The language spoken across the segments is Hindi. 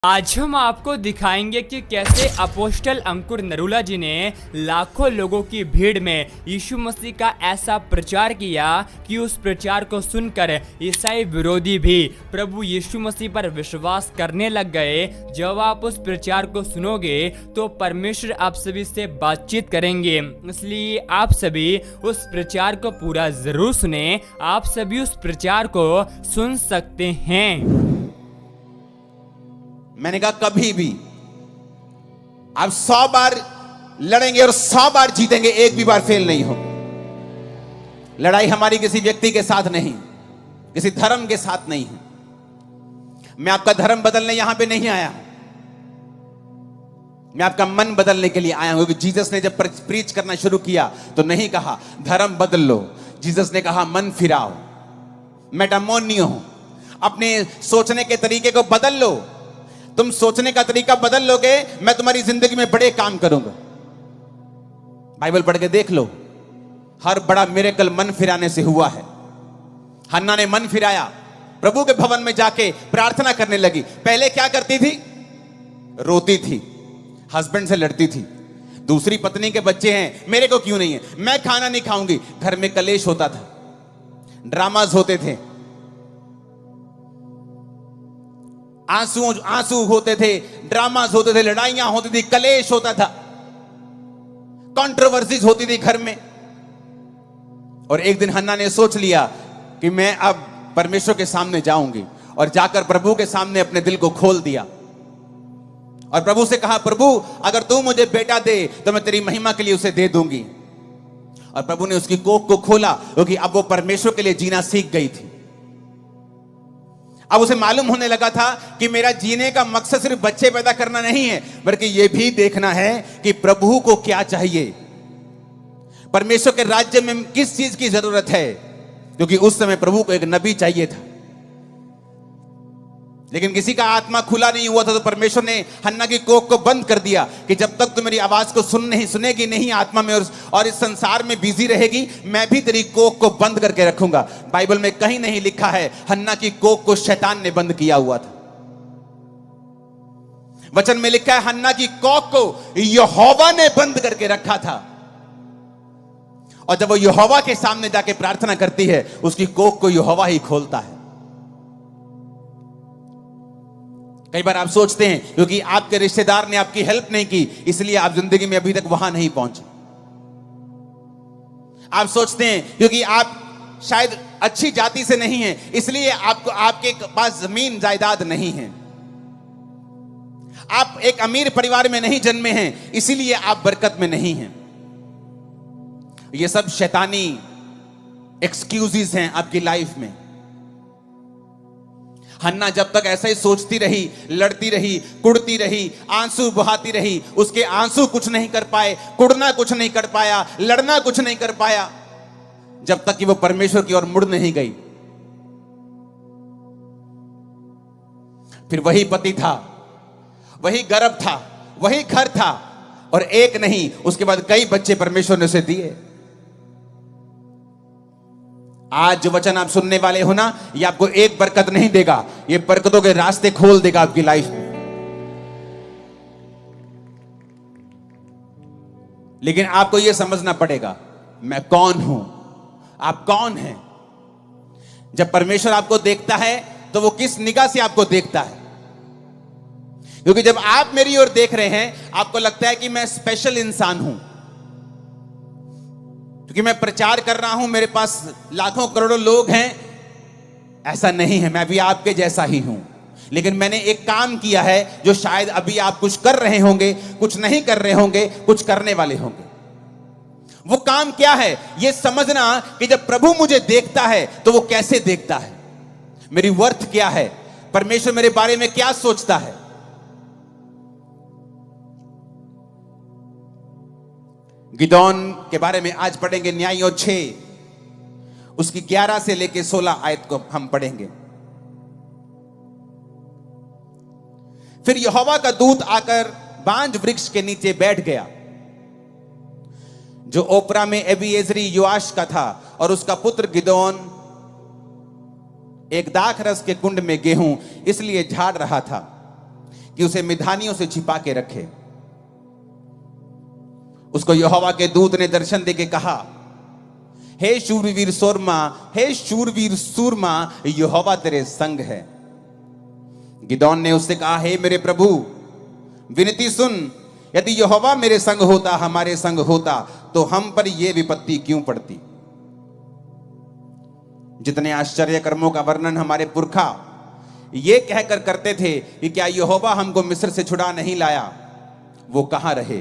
आज हम आपको दिखाएंगे कि कैसे अपोस्टल अंकुर नरूला जी ने लाखों लोगों की भीड़ में यीशु मसीह का ऐसा प्रचार किया कि उस प्रचार को सुनकर ईसाई विरोधी भी प्रभु यीशु मसीह पर विश्वास करने लग गए। जब आप उस प्रचार को सुनोगे तो परमेश्वर आप सभी से बातचीत करेंगे, इसलिए आप सभी उस प्रचार को पूरा जरूर सुने। आप सभी उस प्रचार को सुन सकते हैं। मैंने कहा कभी भी आप 100 बार लड़ेंगे और 100 बार जीतेंगे, एक भी बार फेल नहीं हो। लड़ाई हमारी किसी व्यक्ति के साथ नहीं, किसी धर्म के साथ नहीं है। मैं आपका धर्म बदलने यहां पे नहीं आया, मैं आपका मन बदलने के लिए आया हूं। क्योंकि जीसस ने जब प्रीच करना शुरू किया तो नहीं कहा धर्म बदल लो, जीसस ने कहा मन फिराओ, मेटामोनियो, अपने सोचने के तरीके को बदल लो। तुम सोचने का तरीका बदल लोगे, मैं तुम्हारी जिंदगी में बड़े काम करूंगा। बाइबल पढ़ के देख लो, हर बड़ा मिरेकल मन फिराने से हुआ है। हन्ना ने मन फिराया, प्रभु के भवन में जाके प्रार्थना करने लगी। पहले क्या करती थी? रोती थी, हस्बैंड से लड़ती थी, दूसरी पत्नी के बच्चे हैं, मेरे को क्यों नहीं है, मैं खाना नहीं खाऊंगी। घर में कलेश होता था, ड्रामाज होते थे, आंसू होते थे, ड्रामास होते थे, लड़ाइयां होती थी, कलेश होता था, कंट्रोवर्सीज होती थी घर में। और एक दिन हन्ना ने सोच लिया कि मैं अब परमेश्वर के सामने जाऊंगी, और जाकर प्रभु के सामने अपने दिल को खोल दिया और प्रभु से कहा, प्रभु अगर तू मुझे बेटा दे तो मैं तेरी महिमा के लिए उसे दे दूंगी। और प्रभु ने उसकी कोख को खोला, क्योंकि अब वो परमेश्वर के लिए जीना सीख गई थी। अब उसे मालूम होने लगा था कि मेरा जीने का मकसद सिर्फ बच्चे पैदा करना नहीं है, बल्कि यह भी देखना है कि प्रभु को क्या चाहिए, परमेश्वर के राज्य में किस चीज की जरूरत है। क्योंकि उस समय प्रभु को एक नबी चाहिए था, लेकिन किसी का आत्मा खुला नहीं हुआ था। तो परमेश्वर ने हन्ना की कोख को बंद कर दिया कि जब तक तू मेरी आवाज को सुनेगी नहीं आत्मा में, और इस संसार में बिजी रहेगी, मैं भी तेरी कोख को बंद करके रखूंगा। बाइबल में कहीं नहीं लिखा है हन्ना की कोख को शैतान ने बंद किया हुआ था। वचन में लिखा है हन्ना की कोख को यहोवा ने बंद करके रखा था। और जब वो यहोवा के सामने जाके प्रार्थना करती है, उसकी कोख को यहोवा ही खोलता है। कई बार आप सोचते हैं क्योंकि आपके रिश्तेदार ने आपकी हेल्प नहीं की, इसलिए आप जिंदगी में अभी तक वहां नहीं पहुंचे। आप सोचते हैं क्योंकि आप शायद अच्छी जाति से नहीं हैं, इसलिए आपके पास जमीन जायदाद नहीं है। आप एक अमीर परिवार में नहीं जन्मे हैं, इसीलिए आप बरकत में नहीं हैं। ये सब शैतानी एक्सक्यूजेस हैं आपकी लाइफ में। हन्ना जब तक ऐसा ही सोचती रही, लड़ती रही, कुड़ती रही, आंसू बहाती रही, उसके आंसू कुछ नहीं कर पाए, कुड़ना कुछ नहीं कर पाया, लड़ना कुछ नहीं कर पाया, जब तक कि वो परमेश्वर की ओर मुड़ नहीं गई। फिर वही पति था, वही गर्भ था, वही घर था, और एक नहीं, उसके बाद कई बच्चे परमेश्वर ने उसे दिए। आज जो वचन आप सुनने वाले हो ना, ये आपको एक बरकत नहीं देगा, ये बरकतों के रास्ते खोल देगा आपकी लाइफ में। लेकिन आपको यह समझना पड़ेगा, मैं कौन हूं, आप कौन हैं। जब परमेश्वर आपको देखता है तो वो किस निगाह से आपको देखता है। क्योंकि जब आप मेरी ओर देख रहे हैं, आपको लगता है कि मैं स्पेशल इंसान हूं, क्योंकि मैं प्रचार कर रहा हूं, मेरे पास लाखों करोड़ों लोग हैं। ऐसा नहीं है, मैं भी आपके जैसा ही हूं, लेकिन मैंने एक काम किया है जो शायद अभी आप कुछ कर रहे होंगे, कुछ नहीं कर रहे होंगे, कुछ करने वाले होंगे। वो काम क्या है, यह समझना कि जब प्रभु मुझे देखता है तो वो कैसे देखता है, मेरी वर्थ क्या है, परमेश्वर मेरे बारे में क्या सोचता है। गिदोन के बारे में आज पढ़ेंगे, न्यायों 6 उसकी 11 से लेकर 16 आयत को हम पढ़ेंगे। फिर यहोवा का दूत आकर बांज वृक्ष के नीचे बैठ गया, जो ओपरा में एबीएजरी योआश का था, और उसका पुत्र गिदोन एक दाख रस के कुंड में गेहूं इसलिए झाड़ रहा था कि उसे मिधानियों से छिपा के रखे। उसको यहोवा के दूत ने दर्शन देके कहा, हे शूरवीर सूरमा, हे शूरवीर सूरमा, यहोवा तेरे संग है। गिदोन ने उससे कहा, हे मेरे प्रभु, विनती सुन, यदि यहोवा मेरे संग होता, हमारे संग होता, तो हम पर यह विपत्ति क्यों पड़ती। जितने आश्चर्य कर्मों का वर्णन हमारे पुरखा ये कहकर करते थे कि क्या यहोवा हमको मिस्र से छुड़ा नहीं लाया, वो कहां रहे।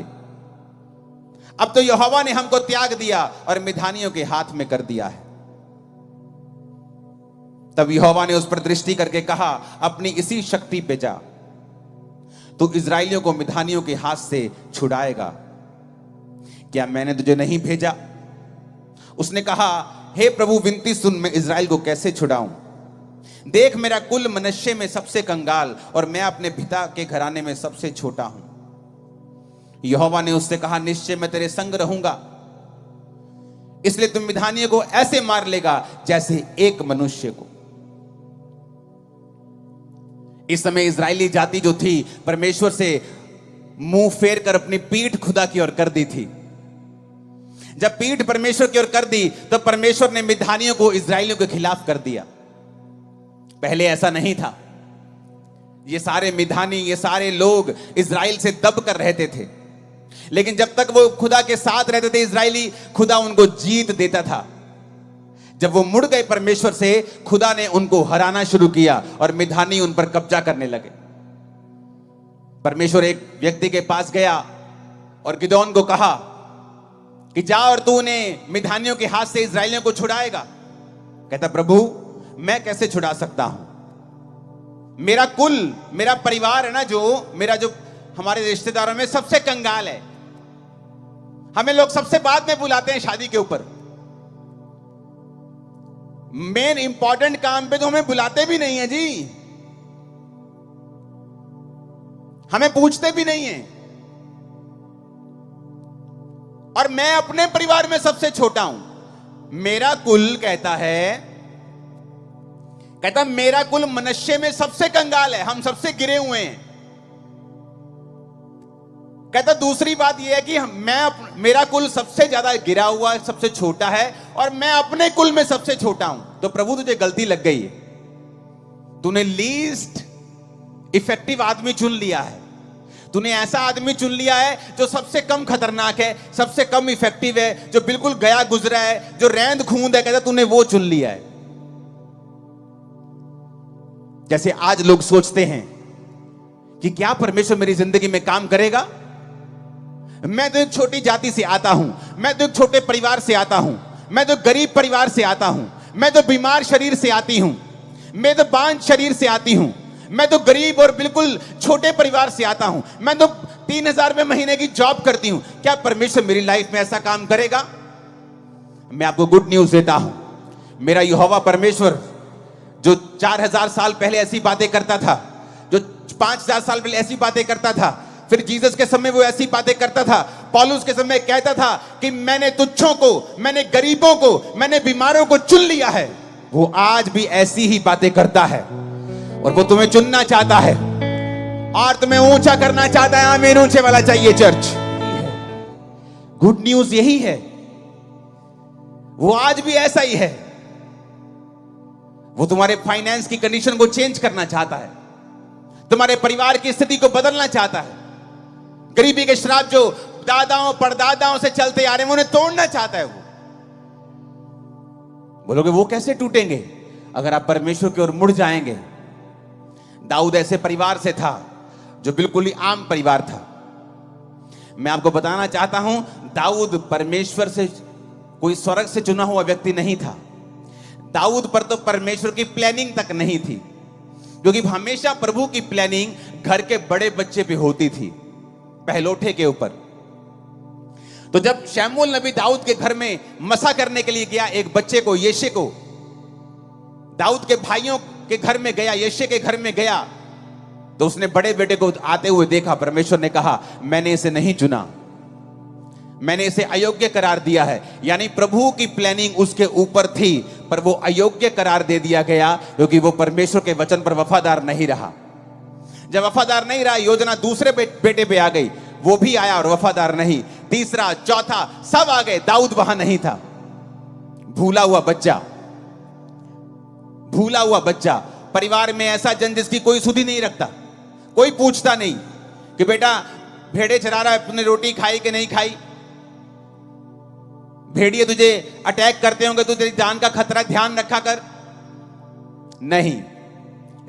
अब तो यहोवा ने हमको त्याग दिया और मिधानियों के हाथ में कर दिया है। तब यहोवा ने उस पर दृष्टि करके कहा, अपनी इसी शक्ति पे जा, तू इजराइलियों को मिधानियों के हाथ से छुड़ाएगा। क्या मैंने तुझे नहीं भेजा? उसने कहा, हे प्रभु विनती सुन, मैं इजराइल को कैसे छुड़ाऊं? देख, मेरा कुल मनुष्य में सबसे कंगाल और मैं अपने पिता के घराने में सबसे छोटा हूं। यहोवा ने उससे कहा, निश्चय मैं तेरे संग रहूंगा, इसलिए तुम मिधानियों को ऐसे मार लेगा जैसे एक मनुष्य को। इस समय इजरायली जाति जो थी, परमेश्वर से मुंह फेर कर अपनी पीठ खुदा की ओर कर दी थी। जब पीठ परमेश्वर की ओर कर दी, तो परमेश्वर ने मिधानियों को इजरायलियों के खिलाफ कर दिया। पहले ऐसा नहीं था। ये सारे मिधानी, ये सारे लोग इजराइल से दब कर रहते थे, लेकिन जब तक वो खुदा के साथ रहते थे इजरायली, खुदा उनको जीत देता था। जब वो मुड़ गए परमेश्वर से, खुदा ने उनको हराना शुरू किया और मिधानी उन पर कब्जा करने लगे। परमेश्वर एक व्यक्ति के पास गया और गिदोन को कहा कि जा और तू उन्हें मिधानियों के हाथ से इजरायलियों को छुड़ाएगा। कहता, प्रभु मैं कैसे छुड़ा सकता हूं? मेरा कुल, मेरा परिवार है ना, जो हमारे रिश्तेदारों में सबसे कंगाल है। हमें लोग सबसे बाद में बुलाते हैं शादी के ऊपर। मेन इंपॉर्टेंट काम पे तो हमें बुलाते भी नहीं है जी, हमें पूछते भी नहीं है। और मैं अपने परिवार में सबसे छोटा हूं। मेरा कुल कहता मेरा कुल मनुष्य में सबसे कंगाल है, हम सबसे गिरे हुए हैं। कहता दूसरी बात यह है कि मेरा कुल सबसे ज्यादा गिरा हुआ है, सबसे छोटा है, और मैं अपने कुल में सबसे छोटा हूं। तो प्रभु तुझे गलती लग गई है, तूने लीस्ट इफेक्टिव आदमी चुन लिया है। तूने ऐसा आदमी चुन लिया है जो सबसे कम खतरनाक है, सबसे कम इफेक्टिव है, जो बिल्कुल गया गुजरा है, जो रैंद खूंद है। कहता तूने वो चुन लिया है। जैसे आज लोग सोचते हैं कि क्या परमेश्वर मेरी जिंदगी में काम करेगा। मैं तो एक छोटी जाति से आता हूं, मैं तो एक छोटे परिवार से आता हूं, मैं तो गरीब परिवार से आता हूं, मैं तो बीमार शरीर से आती हूं, मैं तो बांझ शरीर से आती हूं, मैं तो गरीब और बिल्कुल छोटे परिवार से आता हूं, मैं तो 3,000 रुपए महीने की जॉब करती हूं। क्या परमेश्वर मेरी लाइफ में ऐसा काम करेगा? मैं आपको गुड न्यूज देता हूं। मेरा यहोवा परमेश्वर जो 4,000 साल पहले ऐसी बातें करता था, जो 5,000 साल पहले ऐसी बातें करता था, फिर जीसस के समय वो ऐसी बातें करता था, पौलुस के समय कहता था कि मैंने तुच्छों को, मैंने गरीबों को, मैंने बीमारों को चुन लिया है, वो आज भी ऐसी ही बातें करता है। और वो तुम्हें चुनना चाहता है और तुम्हें ऊंचा करना चाहता है। आमीन, ऊंचे वाला चाहिए चर्च। गुड न्यूज यही है, वो आज भी ऐसा ही है। वो तुम्हारे फाइनेंस की कंडीशन को चेंज करना चाहता है, तुम्हारे परिवार की स्थिति को बदलना चाहता है। गरीबी के श्राप जो दादाओं परदादाओं से चलते आ रहे हैं, उन्हें तोड़ना चाहता है। वो बोलोगे वो कैसे टूटेंगे? अगर आप परमेश्वर की ओर मुड़ जाएंगे। दाऊद ऐसे परिवार से था जो बिल्कुल ही आम परिवार था। मैं आपको बताना चाहता हूं, दाऊद परमेश्वर से कोई स्वर्ग से चुना हुआ व्यक्ति नहीं था। दाऊद पर तो परमेश्वर की प्लानिंग तक नहीं थी, क्योंकि हमेशा प्रभु की प्लानिंग घर के बड़े बच्चे पे होती थी, पहलोठे के ऊपर। तो जब शमूएल नबी दाऊद के घर में मसा करने के लिए गया, एक बच्चे को, यिशै को, दाऊद के भाइयों के घर में गया, यिशै के घर में गया, तो उसने बड़े बेटे को आते हुए देखा। परमेश्वर ने कहा, मैंने इसे नहीं चुना, मैंने इसे अयोग्य करार दिया है। यानी प्रभु की प्लानिंग उसके ऊपर थी, पर वो अयोग्य करार दे दिया गया, क्योंकि वो परमेश्वर के वचन पर वफादार नहीं रहा। जब वफादार नहीं रहा, योजना दूसरे बेटे पे आ गई, वो भी आया और वफादार नहीं। तीसरा, चौथा, सब आ गए, दाऊद वहां नहीं था। भूला हुआ बच्चा, भूला हुआ बच्चा। परिवार में ऐसा जन जिसकी कोई सुधि नहीं रखता, कोई पूछता नहीं कि बेटा भेड़े चरा रहा है, तूने रोटी खाई कि नहीं खाई, भेड़िए तुझे अटैक करते होंगे तो तेरी जान का खतरा, ध्यान रखा कर। नहीं,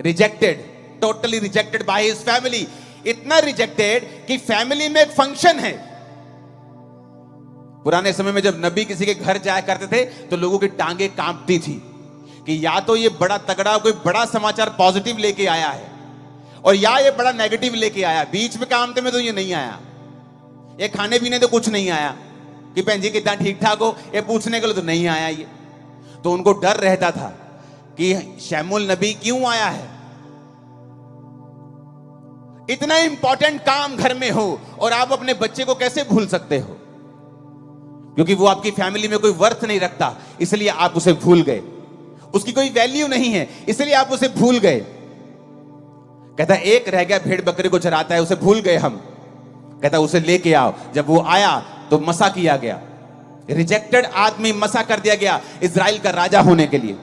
rejected, totally rejected by his family. इतना रिजेक्टेड कि फैमिली में एक फंक्शन है। पुराने समय में जब नबी किसी के घर जाया करते थे तो लोगों की टांगे कांपती थी कि या तो ये बड़ा तगड़ा कोई बड़ा समाचार पॉजिटिव लेके आया है और या ये बड़ा नेगेटिव लेके आया। बीच में कामते में तो ये नहीं आया, ये खाने पीने तो कुछ नहीं आया कि भैन जी कितना ठीक ठाक हो, ये पूछने के लिए तो नहीं आया ये। तो उनको डर रहता था कि शमूएल नबी क्यों आया है। इतना इंपॉर्टेंट काम घर में हो और आप अपने बच्चे को कैसे भूल सकते हो, क्योंकि वो आपकी फैमिली में कोई वर्थ नहीं रखता, इसलिए आप उसे भूल गए। उसकी कोई वैल्यू नहीं है, इसलिए आप उसे भूल गए। कहता एक रह गया, भेड़ बकरी को चराता है, उसे भूल गए हम। कहता उसे लेके आओ। जब वो आया तो मसा किया गया, रिजेक्टेड आदमी मसा कर दिया गया इजराइल का राजा होने के लिए।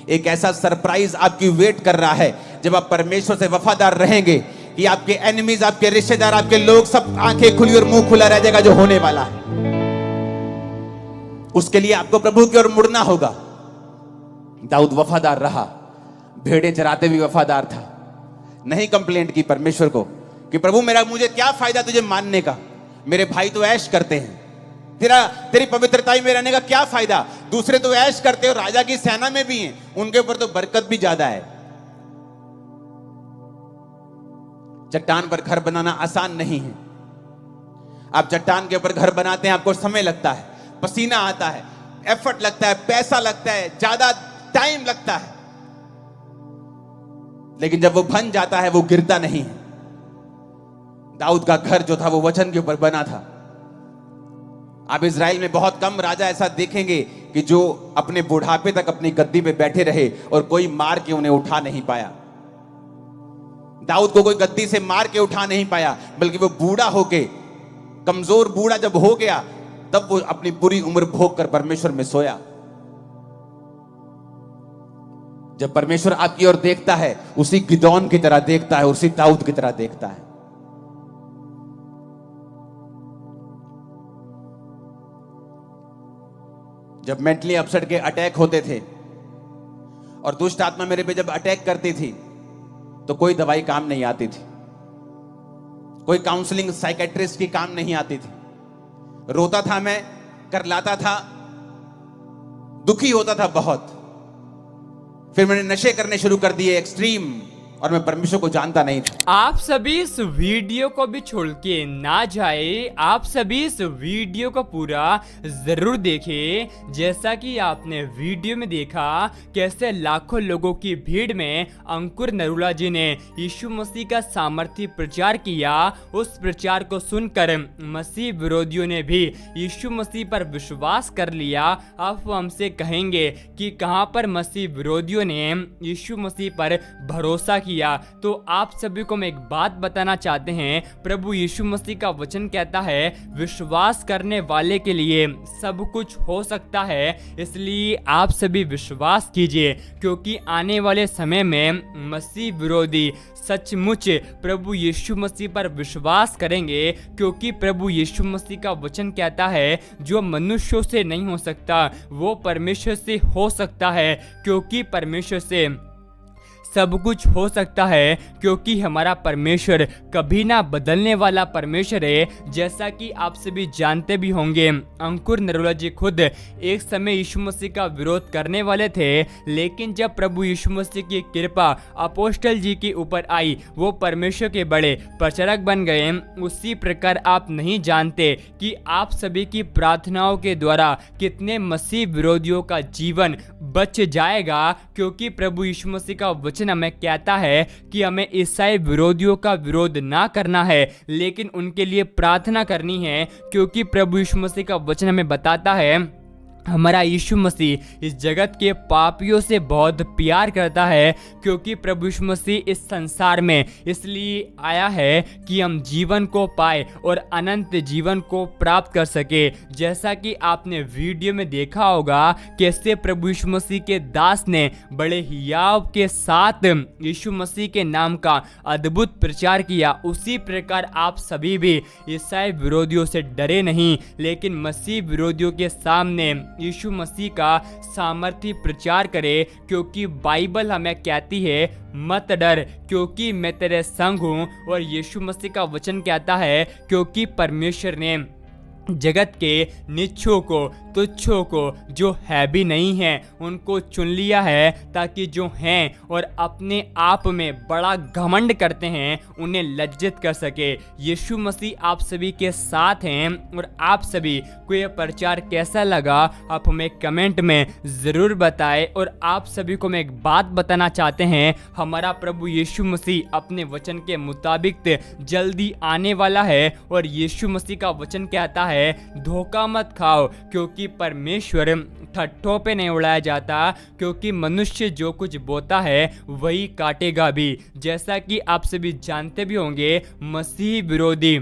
एक ऐसा सरप्राइज आपकी वेट कर रहा है जब आप परमेश्वर से वफादार रहेंगे कि आपके एनिमीज, आपके रिश्तेदार, आपके लोग सब आंखें खुली और मुंह खुला रह जाएगा जो होने वाला है। उसके लिए आपको प्रभु की ओर मुड़ना होगा। दाऊद वफादार रहा, भेड़े चराते भी वफादार था, नहीं कंप्लेंट की परमेश्वर को कि प्रभु मुझे क्या फायदा तुझे मानने का, मेरे भाई तो ऐश करते हैं, तेरी पवित्रताई में रहने का क्या फायदा, दूसरे तो ऐश करते हो, राजा की सेना में भी हैं, उनके ऊपर तो बरकत भी ज्यादा है। चट्टान पर घर बनाना आसान नहीं है। आप चट्टान के ऊपर घर बनाते हैं, आपको समय लगता है, पसीना आता है, एफर्ट लगता है, पैसा लगता है, ज्यादा टाइम लगता है, लेकिन जब वो बन जाता है वो गिरता नहीं है। दाऊद का घर जो था वो वचन के ऊपर बना था। आप इजराइल में बहुत कम राजा ऐसा देखेंगे कि जो अपने बुढ़ापे तक अपनी गद्दी पे बैठे रहे और कोई मार के उन्हें उठा नहीं पाया। दाऊद को कोई गद्दी से मार के उठा नहीं पाया, बल्कि वो बूढ़ा होके, कमजोर बूढ़ा जब हो गया तब वो अपनी पूरी उम्र भोग कर परमेश्वर में सोया। जब परमेश्वर आपकी ओर देखता है उसी गिदौन की तरह देखता है, उसी दाऊद की तरह देखता है। जब मेंटली अपसेट के अटैक होते थे और दुष्ट आत्मा मेरे पे जब अटैक करती थी तो कोई दवाई काम नहीं आती थी, कोई काउंसलिंग साइकेट्रिस्ट की काम नहीं आती थी। रोता था मैं, करलाता था, दुखी होता था बहुत। फिर मैंने नशे करने शुरू कर दिए एक्सट्रीम, और मैं परमेश्वर को जानता नहीं था। आप सभी इस वीडियो को भी छोड़ के ना जाए, आप सभी इस वीडियो को पूरा जरूर देखें। जैसा कि आपने वीडियो में देखा कैसे लाखों लोगों की भीड़ में अंकुर नरूला जी ने यीशु मसीह का सामर्थ्य प्रचार किया। उस प्रचार को सुनकर मसीह विरोधियों ने भी यीशु मसीह पर विश्वास कर लिया। आप हमसे कहेंगे कि कहां पर मसीह विरोधियों ने यीशु मसीह पर भरोसा किया। तो आप सभी को मैं एक बात बताना चाहते हैं, प्रभु यीशु मसीह का वचन कहता है विश्वास करने वाले के लिए सब कुछ हो सकता है। इसलिए आप सभी विश्वास कीजिए, क्योंकि आने वाले समय में मसीह विरोधी सचमुच प्रभु यीशु मसीह पर विश्वास करेंगे, क्योंकि प्रभु यीशु मसीह का वचन कहता है जो मनुष्यों से नहीं हो सकता वो परमेश्वर से हो सकता है, क्योंकि परमेश्वर से सब कुछ हो सकता है, क्योंकि हमारा परमेश्वर कभी ना बदलने वाला परमेश्वर है। जैसा कि आप सभी जानते भी होंगे, अंकुर नरूला जी खुद एक समय यीशु मसीह का विरोध करने वाले थे, लेकिन जब प्रभु यीशु मसीह की कृपा अपोस्टल जी के ऊपर आई, वो परमेश्वर के बड़े प्रचारक बन गए। उसी प्रकार आप नहीं जानते कि आप सभी की प्रार्थनाओं के द्वारा कितने मसीह विरोधियों का जीवन बच जाएगा, क्योंकि प्रभु यीशु मसीह का वचन हमें कहता है कि हमें ईसाई विरोधियों का विरोध ना करना है, लेकिन उनके लिए प्रार्थना करनी है, क्योंकि प्रभु यीशु मसीह का वचन हमें बताता है हमारा यीशु मसीह इस जगत के पापियों से बहुत प्यार करता है, क्योंकि प्रभु यीशु मसीह इस संसार में इसलिए आया है कि हम जीवन को पाए और अनंत जीवन को प्राप्त कर सके। जैसा कि आपने वीडियो में देखा होगा कैसे प्रभु यीशु मसीह के दास ने बड़े हियाव के साथ यीशु मसीह के नाम का अद्भुत प्रचार किया, उसी प्रकार आप सभी भी ईसाई विरोधियों से डरे नहीं, लेकिन मसीह विरोधियों के सामने यीशु मसीह का सामर्थ्य प्रचार करे, क्योंकि बाइबल हमें कहती है मत डर क्योंकि मैं तेरे संग हूँ। और यीशु मसीह का वचन कहता है क्योंकि परमेश्वर ने जगत के निच्छों को, तुच्छों को, जो है भी नहीं है, उनको चुन लिया है, ताकि जो हैं और अपने आप में बड़ा घमंड करते हैं उन्हें लज्जित कर सके। यीशु मसीह आप सभी के साथ हैं। और आप सभी को यह प्रचार कैसा लगा आप हमें कमेंट में ज़रूर बताएं। और आप सभी को मैं एक बात बताना चाहते हैं, हमारा प्रभु यीशु मसीह अपने वचन के मुताबिक जल्दी आने वाला है। और यीशु मसीह का वचन कहता है धोखा मत खाओ, क्योंकि परमेश्वर ठट्ठों पे नहीं उड़ाया जाता, क्योंकि मनुष्य जो कुछ बोता है वही काटेगा भी। जैसा कि आप सभी जानते भी होंगे मसीह विरोधी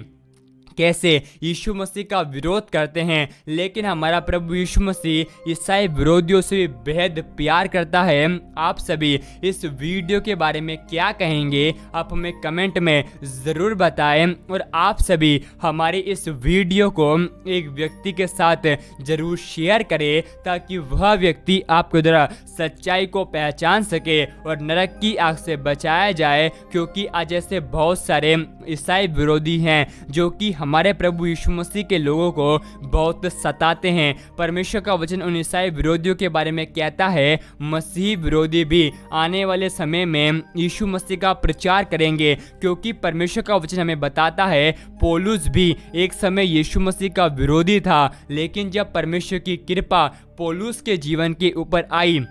कैसे यीशु मसीह का विरोध करते हैं, लेकिन हमारा प्रभु यीशु मसीह ईसाई विरोधियों से भी बेहद प्यार करता है। आप सभी इस वीडियो के बारे में क्या कहेंगे आप हमें कमेंट में ज़रूर बताएं। और आप सभी हमारे इस वीडियो को एक व्यक्ति के साथ ज़रूर शेयर करें, ताकि वह व्यक्ति आपके द्वारा सच्चाई को पहचान सके और नरक की आग से बचाया जाए, क्योंकि आज ऐसे बहुत सारे ईसाई विरोधी हैं जो कि हमारे प्रभु यीशु मसीह के लोगों को बहुत सताते हैं। परमेश्वर का वचन उन ईसाई विरोधियों के बारे में कहता है मसीह विरोधी भी आने वाले समय में यीशु मसीह का प्रचार करेंगे, क्योंकि परमेश्वर का वचन हमें बताता है पौलुस भी एक समय यीशु मसीह का विरोधी था, लेकिन जब परमेश्वर की कृपा पौलुस के जीवन के ऊपर आई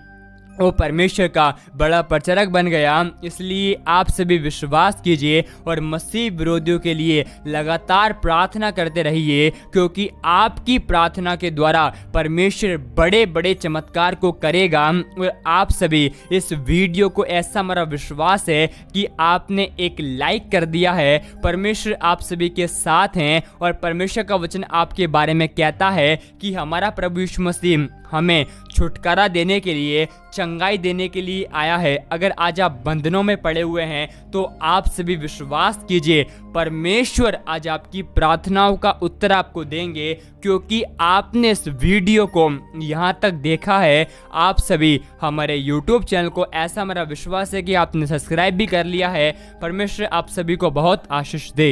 वो परमेश्वर का बड़ा प्रचारक बन गया। इसलिए आप सभी विश्वास कीजिए और मसीह विरोधियों के लिए लगातार प्रार्थना करते रहिए, क्योंकि आपकी प्रार्थना के द्वारा परमेश्वर बड़े बड़े चमत्कार को करेगा। और आप सभी इस वीडियो को, ऐसा हमारा विश्वास है कि आपने एक लाइक कर दिया है। परमेश्वर आप सभी के साथ हैं और परमेश्वर का वचन आपके बारे में कहता है कि हमारा प्रभु यीशु मसीह हमें छुटकारा देने के लिए, चंगाई देने के लिए आया है। अगर आज आप बंधनों में पड़े हुए हैं तो आप सभी विश्वास कीजिए परमेश्वर आज आपकी प्रार्थनाओं का उत्तर आपको देंगे, क्योंकि आपने इस वीडियो को यहाँ तक देखा है। आप सभी हमारे YouTube चैनल को, ऐसा हमारा विश्वास है कि आपने सब्सक्राइब भी कर लिया है। परमेश्वर आप सभी को बहुत आशीष दे।